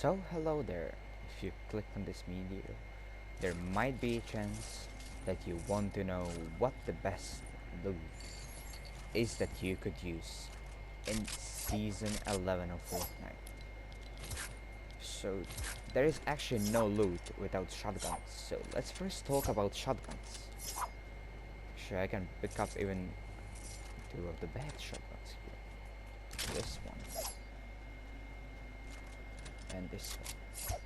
So hello there, if you click on this video, there might be a chance that you want to know what the best loot is that you could use in Season 11 of Fortnite. So there is actually no loot without shotguns, so let's first talk about shotguns. Actually, I can pick up even two of the bad shotguns here. This one. And this one.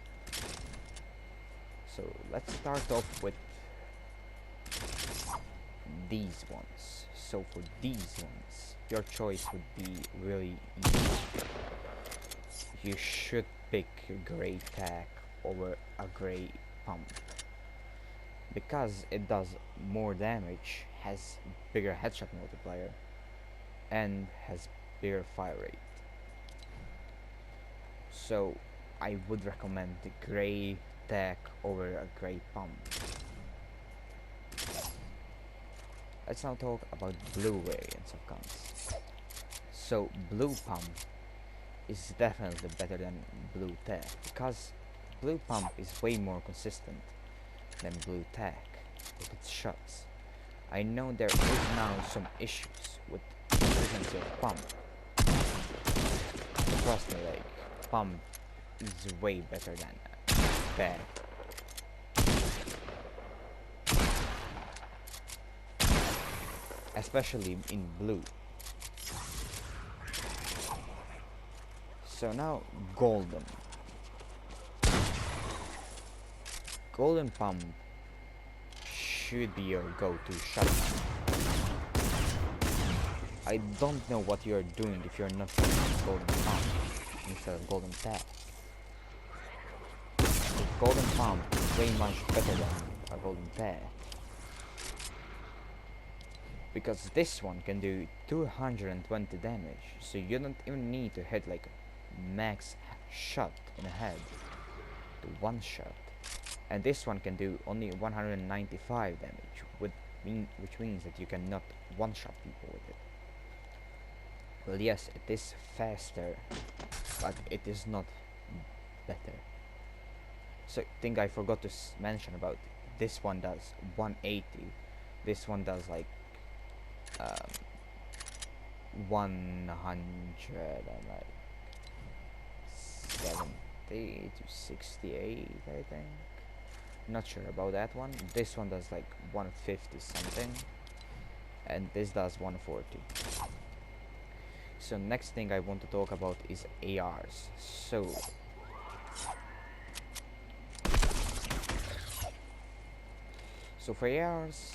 So let's start off with these ones. So for these ones, your choice would be really easy. You should pick a grey tack over a grey pump because it does more damage, has bigger headshot multiplier, and has bigger fire rate. So I would recommend the grey tack over a grey pump. Let's now talk about blue variants of guns. So blue pump is definitely better than blue tack because blue pump is way more consistent than blue tack with its shots. I know there is now some issues with consistency of pump. Trust me, like pump is way better than tack. Especially in blue. So now golden. Golden pump should be your go-to shotgun. I don't know what you're doing if you're not using golden pump instead of golden tack. The golden pump is way much better than a golden tack. Because this one can do 220 damage, so you don't even need to hit like max shot in the head to one shot, and this one can do only 195 damage, which means that you cannot one shot people with it. Well, yes, it is faster, but it is not better. So I think I forgot to mention about this one does 180, this one does like 100 and like 70 to 68, I think. Not sure about that one. This one does like 150 something, and this does 140. So next thing I want to talk about is ARs. So for ARs,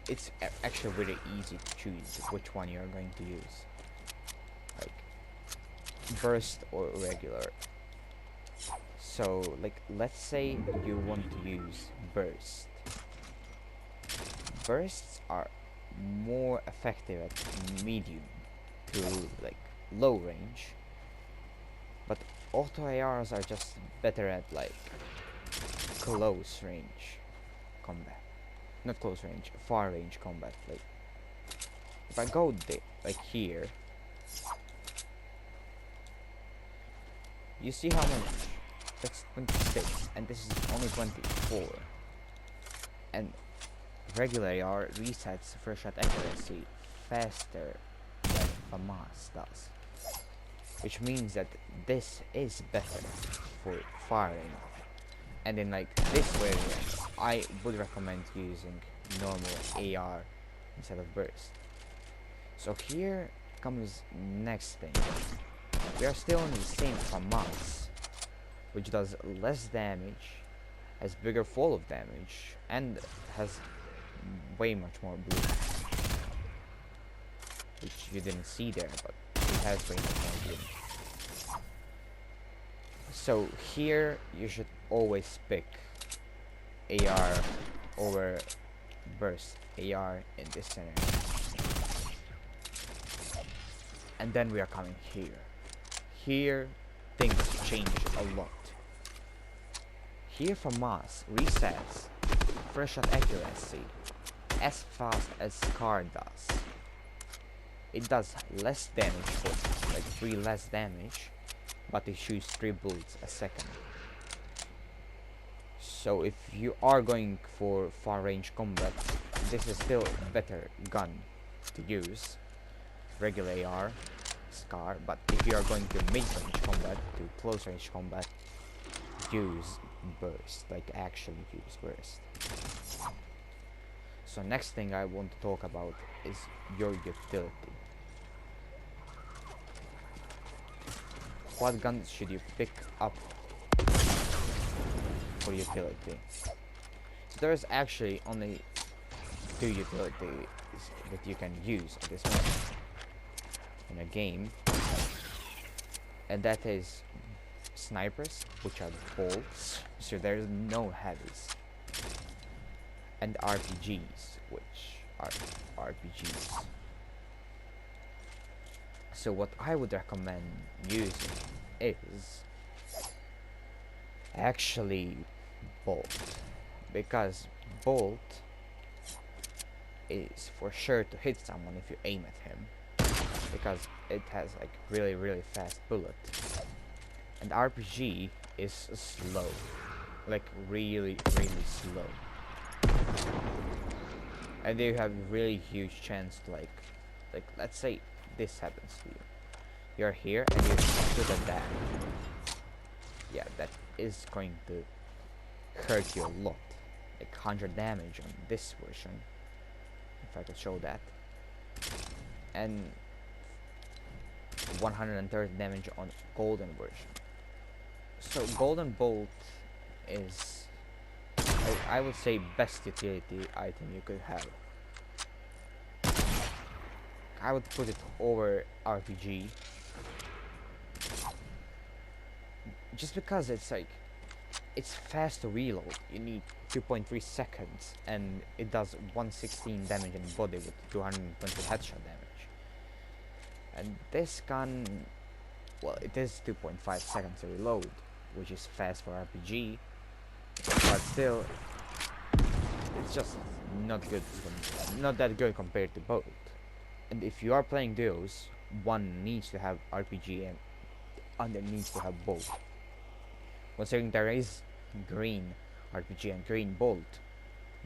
it's actually really easy to choose which one you're going to use, like burst or regular. So like let's say you want to use burst. Bursts are more effective at medium to like low range, but auto ARs are just better at like close range combat. Not close range, far range combat. Like if I go like here, you see how much? That's 26, and this is only 24. And regular AR resets first shot accuracy faster than FAMAS does, which means that this is better for firing. And in like this variant, I would recommend using normal AR instead of burst. So here comes next thing. We are still in the same FAMAS, which does less damage, has bigger fall of damage, and has way much more blue, which you didn't see there, but it has way much more blue. So here you should always pick AR over burst, AR in this scenario. And then we are coming here. Here things change a lot. Here FAMAS resets first shot accuracy as fast as SCAR does. It does less damage for like 3 less damage, but it shoots 3 bullets a second. So if you are going for far range combat, this is still a better gun to use. Regular AR, SCAR, but if you are going to mid-range combat, to close range combat, use burst, like actually use burst. So next thing I want to talk about is your utility. What guns should you pick up for utility? So there's actually only 2 utilities that you can use at this moment in a game, and that is snipers, which are bolts, so there's no heavies, and RPGs, which are RPGs. So what I would recommend using is actually bolt, because bolt is for sure to hit someone if you aim at him, because it has like really fast bullet, and RPG is slow, like really slow, and you have really huge chance to like let's say this happens to you, you're here and you shoot at that, yeah, that is going to hurt you a lot, like 100 damage on this version, if I could show that, and 130 damage on golden version. So golden bolt is, I would say, best utility item you could have. I would put it over RPG, just because it's like, it's fast to reload. You need 2.3 seconds, and it does 116 damage in the body with 220 headshot damage. And this gun, well, it is 2.5 seconds to reload, which is fast for RPG, but still, it's just not good, not that good compared to both. And if you are playing duos, one needs to have RPG and other needs to have both. Considering there is green RPG and green bolt,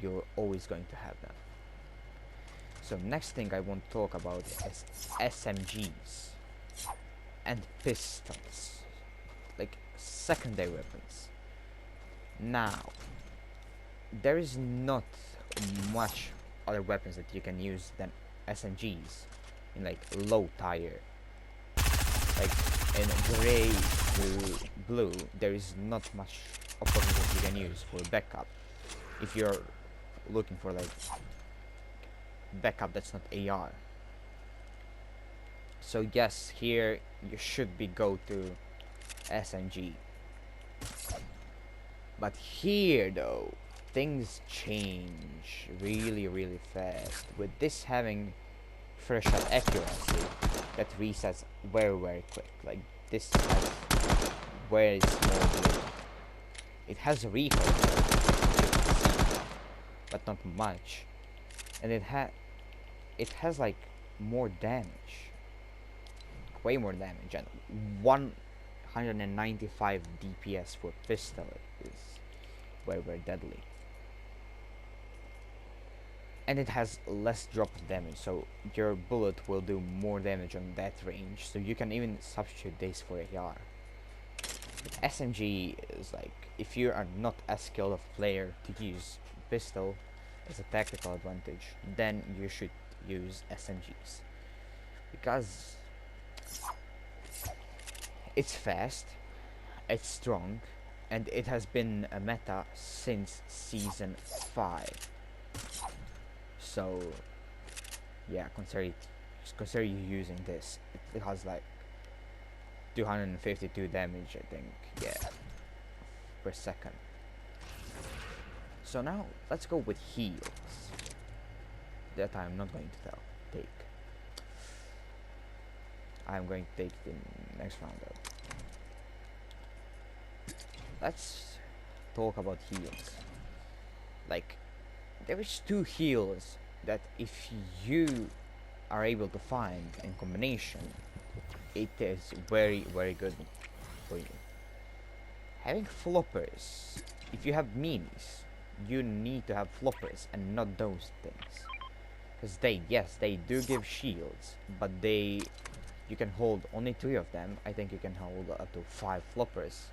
you're always going to have them. So next thing I want to talk about is SMGs and pistols, like secondary weapons. Now, there is not much other weapons that you can use than SMGs in like low tier, like in gray to blue. There is not much of weapons that you can use for backup if you're looking for like backup that's not AR. So yes, here you should be go to SMG, but here though things change really fast with this having first shot accuracy that resets very quick. Like this has very small blue. It has a recoil, which you can see, but not much, and it has like more damage, way more damage, and 195 DPS for pistol is very deadly. And it has less drop of damage, so your bullet will do more damage on that range, so you can even substitute this for AR. But SMG is like, if you are not as skilled of a player to use pistol as a tactical advantage, then you should use SMGs, because it's fast, it's strong, and it has been a meta since season 5. So yeah, consider you using this. It has like 252 damage, I think, yeah, per second. So now let's go with heals that I'm not going to take. I'm going to take the next round up. Let's talk about heals. Like, there is 2 heals that if you are able to find in combination, it is very good for you. Having floppers if you have minis, you need to have floppers and not those things. Because yes, they do give shields, but you can hold only 3 of them. I think you can hold up to 5 floppers.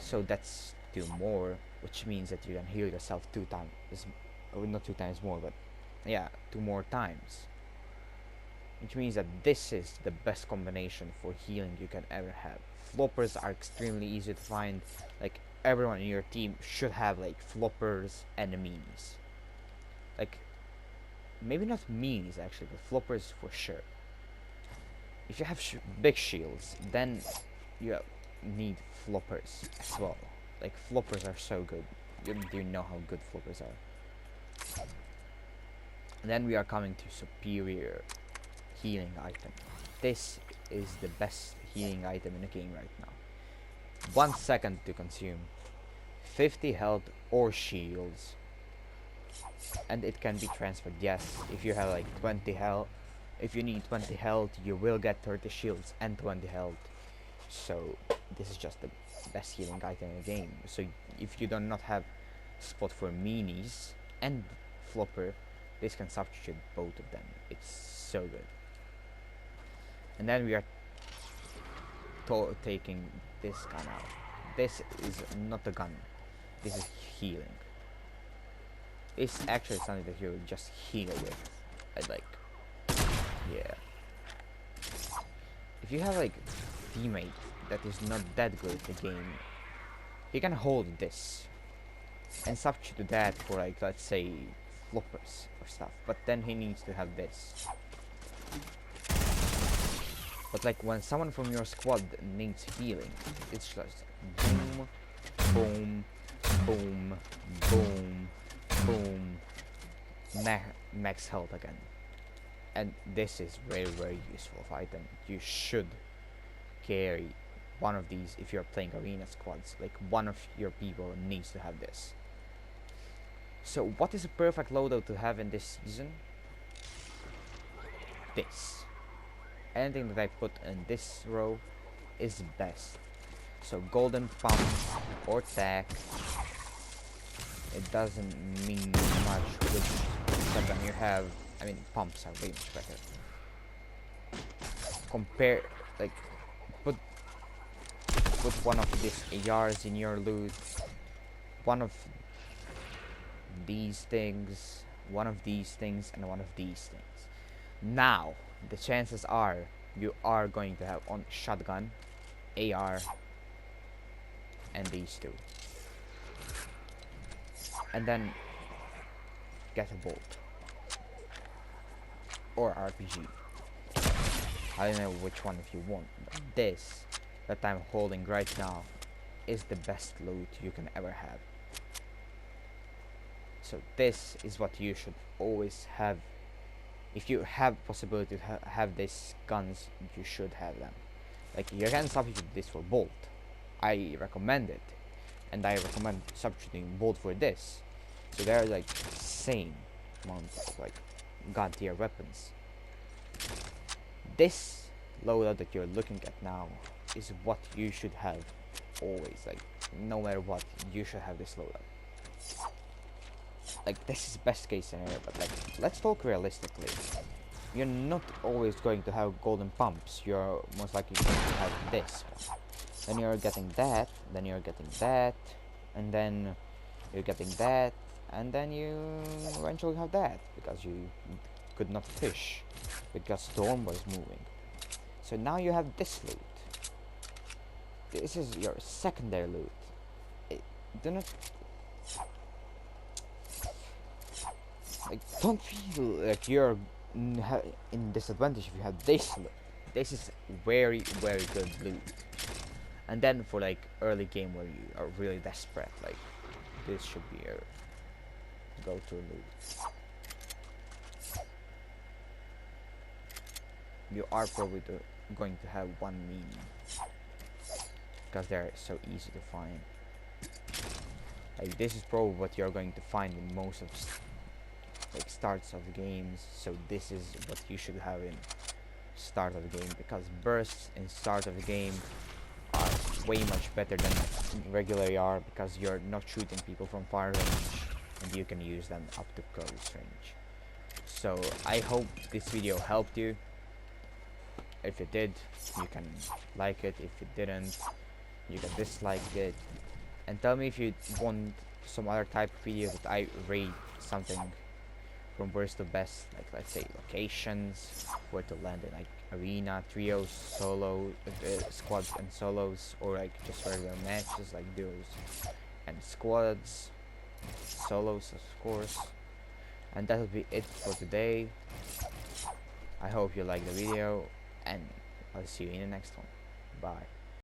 So that's 2 more, which means that you can heal yourself 2 times. Not 2 times more, but yeah, 2 more times. Which means that this is the best combination for healing you can ever have. Floppers are extremely easy to find. Like, everyone in your team should have like floppers and minis. Like, maybe not minis actually, but floppers for sure. If you have big shields, then you need floppers as well. Like, floppers are so good. You know how good floppers are. And then we are coming to superior healing item. This is the best healing item in the game right now. 1 second to consume, 50 health or shields, and it can be transferred. Yes, if you have like 20 health, if you need 20 health, you will get 30 shields and 20 health. So this is just the best healing item in the game. So if you do not have spot for minis and flopper, this can substitute both of them. It's so good. And then we are taking this gun out. This is not a gun. This is healing. It's actually something that you just heal with. I like. Yeah. If you have like a teammate that is not that good at the game, you can hold this and substitute that for like, let's say, floppers or stuff. But then he needs to have this. But like when someone from your squad needs healing, it's just boom, boom, boom, boom, boom, max health again. And this is very, very useful item. You should carry one of these if you're playing arena squads. Like, one of your people needs to have this. So what is a perfect loadout to have in this season? This. Anything that I put in this row is best. So golden pump or tack, it doesn't mean much which weapon you have. I mean, pumps are way much better. Compare, like, put one of these ARs in your loot, one of these things, one of these things, and one of these things. Now the chances are you are going to have on shotgun, AR, and these two, and then get a bolt or RPG. I don't know which one if you want, but this that I'm holding right now is the best loot you can ever have. So this is what you should always have. If you have possibility to have these guns, you should have them. Like, you can substitute this for bolt. I recommend it, and I recommend substituting bolt for this. So they're like same amount of like god tier weapons. This loadout that you're looking at now is what you should have always. Like, no matter what, you should have this loadout. Like, this is best case scenario, but like, let's talk realistically. You're not always going to have golden pumps. You're most likely going to have this. Then you're getting that, then you're getting that, and then you're getting that, and then you eventually have that because you could not fish because storm was moving. So now you have this loot. This is your secondary loot. Do not, like, don't feel like you're in disadvantage if you have this loot. This is very, very good loot. And then for like early game where you are really desperate, like, this should be your go-to loot. You are probably going to have one mini because they're so easy to find. Like, this is probably what you're going to find in most of like starts of the games. So this is what you should have in start of the game, because bursts in start of the game are way much better than regular AR because you're not shooting people from far range and you can use them up to close range. So I hope this video helped you. If it did, you can like it. If it didn't, you can dislike it. And tell me if you want some other type of video that I rate something from worst to best, like let's say locations, where to land in like arena, trios, solo, squads and solos, or like just regular matches like duos and squads, solos of course. And that'll be it for today. I hope you liked the video, and I'll see you in the next one. Bye.